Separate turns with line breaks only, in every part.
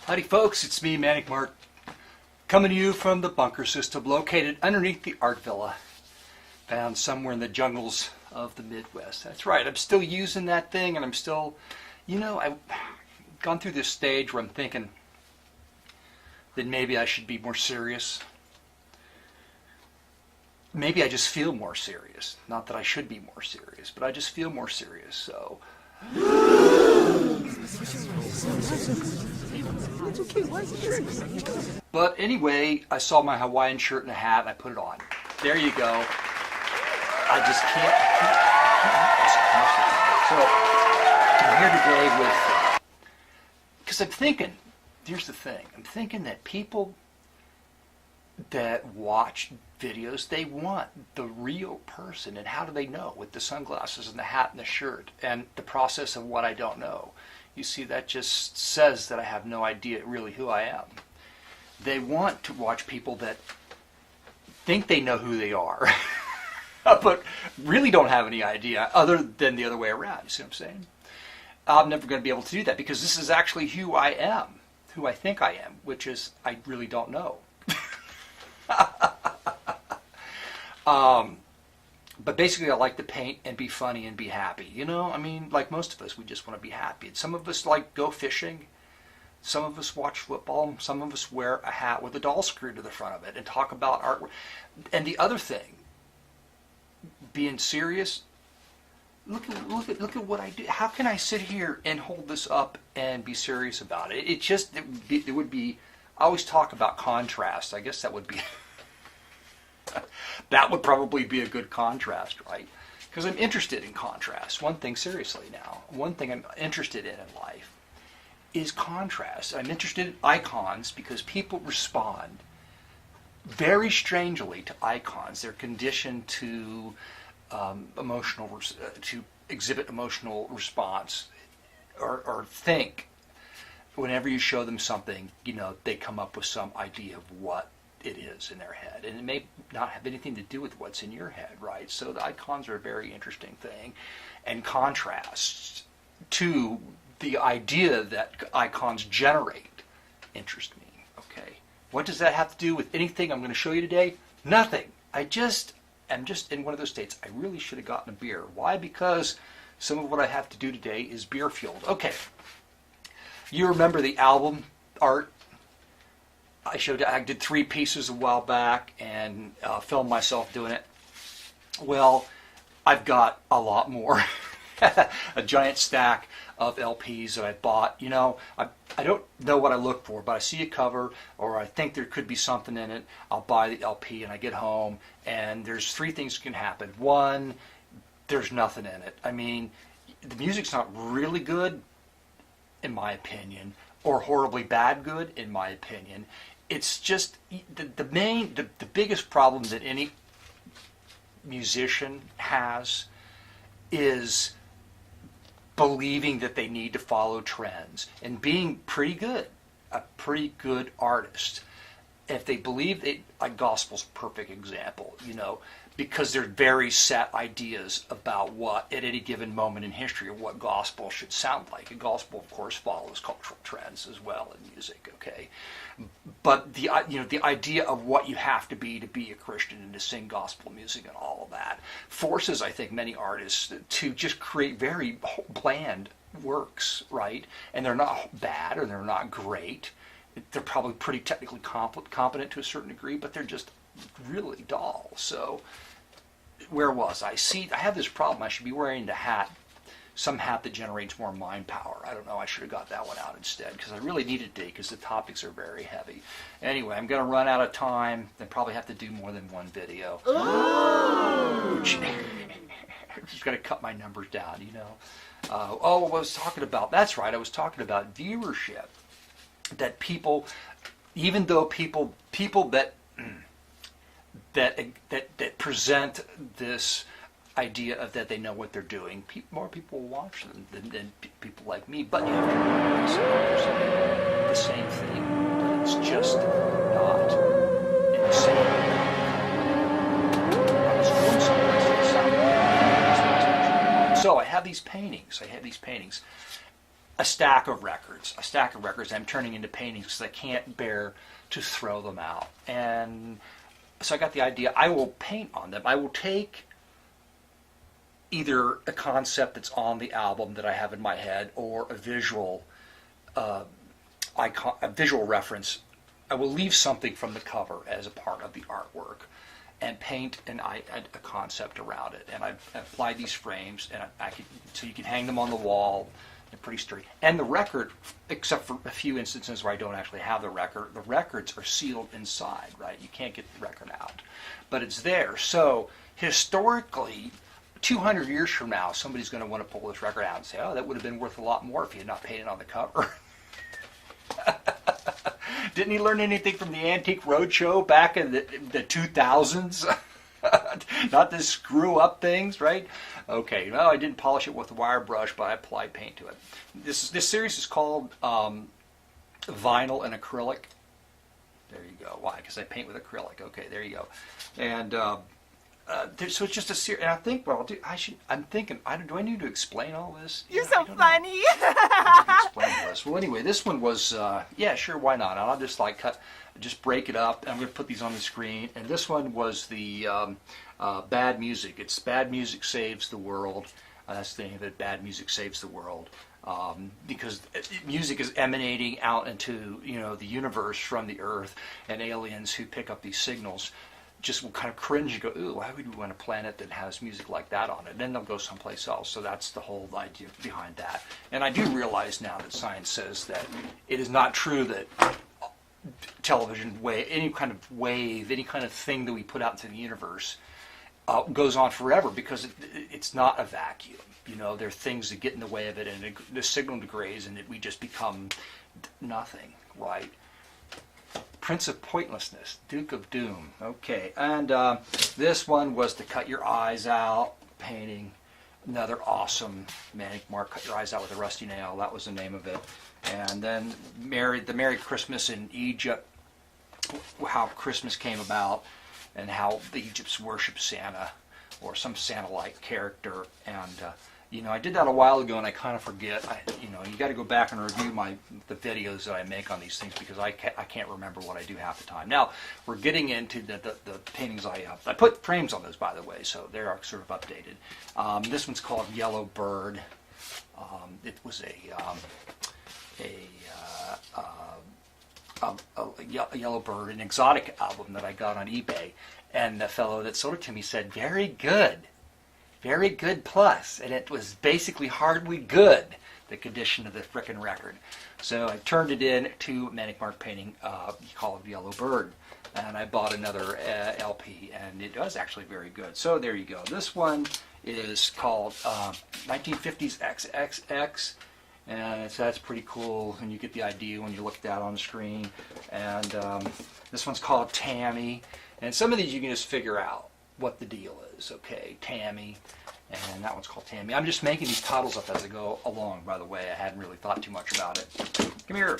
Howdy folks, it's me, Manic Mark, coming to you from the bunker system located underneath the art villa, found somewhere in the jungles of the Midwest. That's right, I'm still using that thing, and I'm still, I've gone through this stage where I'm thinking that maybe I should be more serious. Maybe I just feel more serious. Not that I should be more serious, but I just feel more serious, so... But anyway, I saw my Hawaiian shirt and a hat, and I put it on. There you go. I just can't so I'm here today with, because I'm thinking, here's the thing, I'm thinking that people that watch videos, they want the real person. And how do they know? With the sunglasses and the hat and the shirt and the process of what I don't know. You see, that just says that I have no idea really who I am. They want to watch people that think they know who they are, but really don't have any idea other than the other way around. You see what I'm saying? I'm never going to be able to do that because this is actually who I am, who I think I am, which is I really don't know. But basically I like to paint and be funny and be happy. Like most of us, we just want to be happy. And some of us like go fishing. Some of us watch football. Some of us wear a hat with a doll screwed to the front of it and talk about artwork. And the other thing, being serious, look at what I do. How can I sit here and hold this up and be serious about it? It would be, I always talk about contrast. I guess that would be... that would probably be a good contrast, right? Because I'm interested in contrast. One thing seriously now, one thing I'm interested in life is contrast. I'm interested in icons because people respond very strangely to icons. They're conditioned to to exhibit emotional response or think. Whenever you show them something, they come up with some idea of what it is in their head, and it may not have anything to do with what's in your head, right? So the icons are a very interesting thing, and contrasts to the idea that icons generate interest me. Okay, what does that have to do with anything I'm going to show you today? Nothing. I'm just in one of those states. I really should have gotten a beer. Why? Because some of what I have to do today is beer fueled. Okay, you remember the album art? I did 3 pieces a while back and filmed myself doing it. Well, I've got a lot more. A giant stack of LPs that I bought. I don't know what I look for, but I see a cover or I think there could be something in it. I'll buy the LP and I get home and there's 3 things that can happen. 1, there's nothing in it. The music's not really good, in my opinion, or horribly bad good, in my opinion. It's just the biggest problem that any musician has is believing that they need to follow trends and being a pretty good artist. If they believe like gospel's a perfect example, because they're very set ideas about what at any given moment in history of what gospel should sound like. And gospel, of course, follows cultural trends as well in music, okay? But the idea of what you have to be a Christian and to sing gospel music and all of that forces, I think, many artists to just create very bland works, right? And they're not bad or they're not great. They're probably pretty technically competent to a certain degree, but they're just really dull. So where was I? See, I have this problem. I should be wearing the hat, some hat that generates more mind power. I don't know. I should have got that one out instead because I really needed to because the topics are very heavy. Anyway, I'm going to run out of time and probably have to do more than one video. Which I'm just going to cut my numbers down, what I was talking about. That's right. I was talking about viewership. That people, even though people that present this idea of that they know what they're doing, more people watch them than people like me. But you have to realize the same thing, but it's just not insane. I was going someplace. So I have these paintings. a stack of records. I'm turning into paintings because I can't bear to throw them out. And so I got the idea, I will paint on them. I will take either a concept that's on the album that I have in my head or a visual a visual reference. I will leave something from the cover as a part of the artwork and paint a concept around it. And I apply these frames, and so you can hang them on the wall. They're pretty sturdy. And the record, except for a few instances where I don't actually have the records are sealed inside, right? You can't get the record out. But it's there. So historically, 200 years from now, somebody's going to want to pull this record out and say, oh, that would have been worth a lot more if he had not painted on the cover. Didn't he learn anything from the Antique Roadshow back in the 2000s? Not to screw up things, right? Okay, well, I didn't polish it with a wire brush, but I applied paint to it. This series is called Vinyl and Acrylic. There you go. Why? Because I paint with acrylic. Okay, there you go. And so it's just a series. And I think, well, I'm thinking, do I need to explain all this?
You're so funny.
Explain this. Well, anyway, this one was, yeah, sure, why not? And I'll just just break it up. And I'm going to put these on the screen. And this one was the Bad Music. It's Bad Music Saves the World. That's the name of it, Bad Music Saves the World. Because music is emanating out into, the universe from the earth, and aliens who pick up these signals just will kind of cringe and go, ooh, why would we want a planet that has music like that on it? And then they'll go someplace else. So that's the whole idea behind that. And I do realize now that science says that it is not true that television wave, any kind of thing that we put out into the universe goes on forever, because it's not a vacuum. There are things that get in the way of it, and the signal degrades, and we just become nothing, right? Prince of Pointlessness, Duke of Doom. Okay, and this one was to Cut Your Eyes Out painting. Another awesome Manic Mark, Cut Your Eyes Out with a Rusty Nail. That was the name of it. And then the Merry Christmas in Egypt, how Christmas came about, and how the Egypts worship Santa, or some Santa-like character. And I did that a while ago, and I kind of forget. You got to go back and review the videos that I make on these things, because I can't remember what I do half the time. Now we're getting into the paintings I put frames on those, by the way, so they are sort of updated. This one's called Yellow Bird. It was a Yellow Bird, an exotic album that I got on eBay, and the fellow that sold it to me said, very good plus, and it was basically hardly good, the condition of the frickin' record. So I turned it in to Manic Mark painting, called Yellow Bird, and I bought another LP, and it was actually very good. So there you go. This one is called 1950s XXX, and that's pretty cool, and you get the idea when you look at that on the screen. And this one's called Tammy, and some of these you can just figure out what the deal is. Okay, Tammy, and that one's called Tammy. I'm just making these titles up as I go along, by the way. I hadn't really thought too much about it. Come here.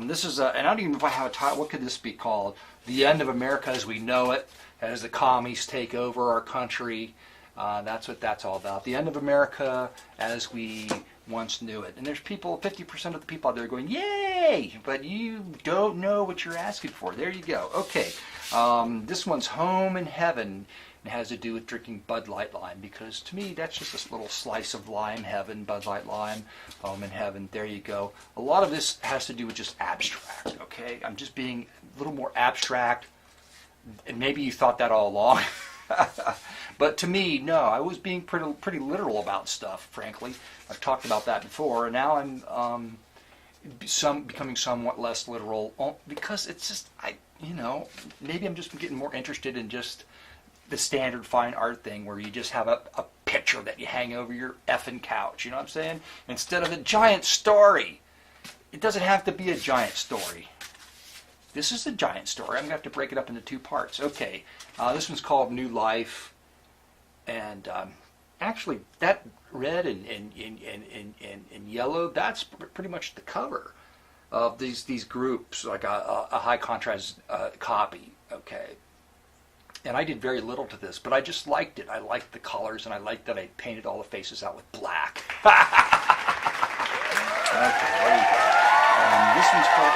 This is and I don't even know if I have a title. What could this be called? The End of America as We Know It, as the commies take over our country. That's what that's all about. The end of America as we once knew it. And there's people, 50% of the people out there going, yay! But you don't know what you're asking for. There you go. Okay. This one's Home in Heaven. It has to do with drinking Bud Light Lime, because to me that's just this little slice of lime heaven, Bud Light Lime, Home in Heaven. There you go. A lot of this has to do with just abstract, okay? I'm just being a little more abstract, and maybe you thought that all along. But to me, no, I was being pretty literal about stuff, frankly. I've talked about that before, and now I'm becoming somewhat less literal, because it's just, maybe I'm just getting more interested in just the standard fine art thing where you just have a picture that you hang over your effing couch, you know what I'm saying? Instead of a giant story. It doesn't have to be a giant story. This is a giant story. I'm going to have to break it up into two parts. Okay, this one's called New Life. And actually, that red and yellow, that's pretty much the cover of these groups, like a high contrast copy, okay? And I did very little to this, but I just liked it. I liked the colors, and I liked that I painted all the faces out with black. Okay, there you go. This one's called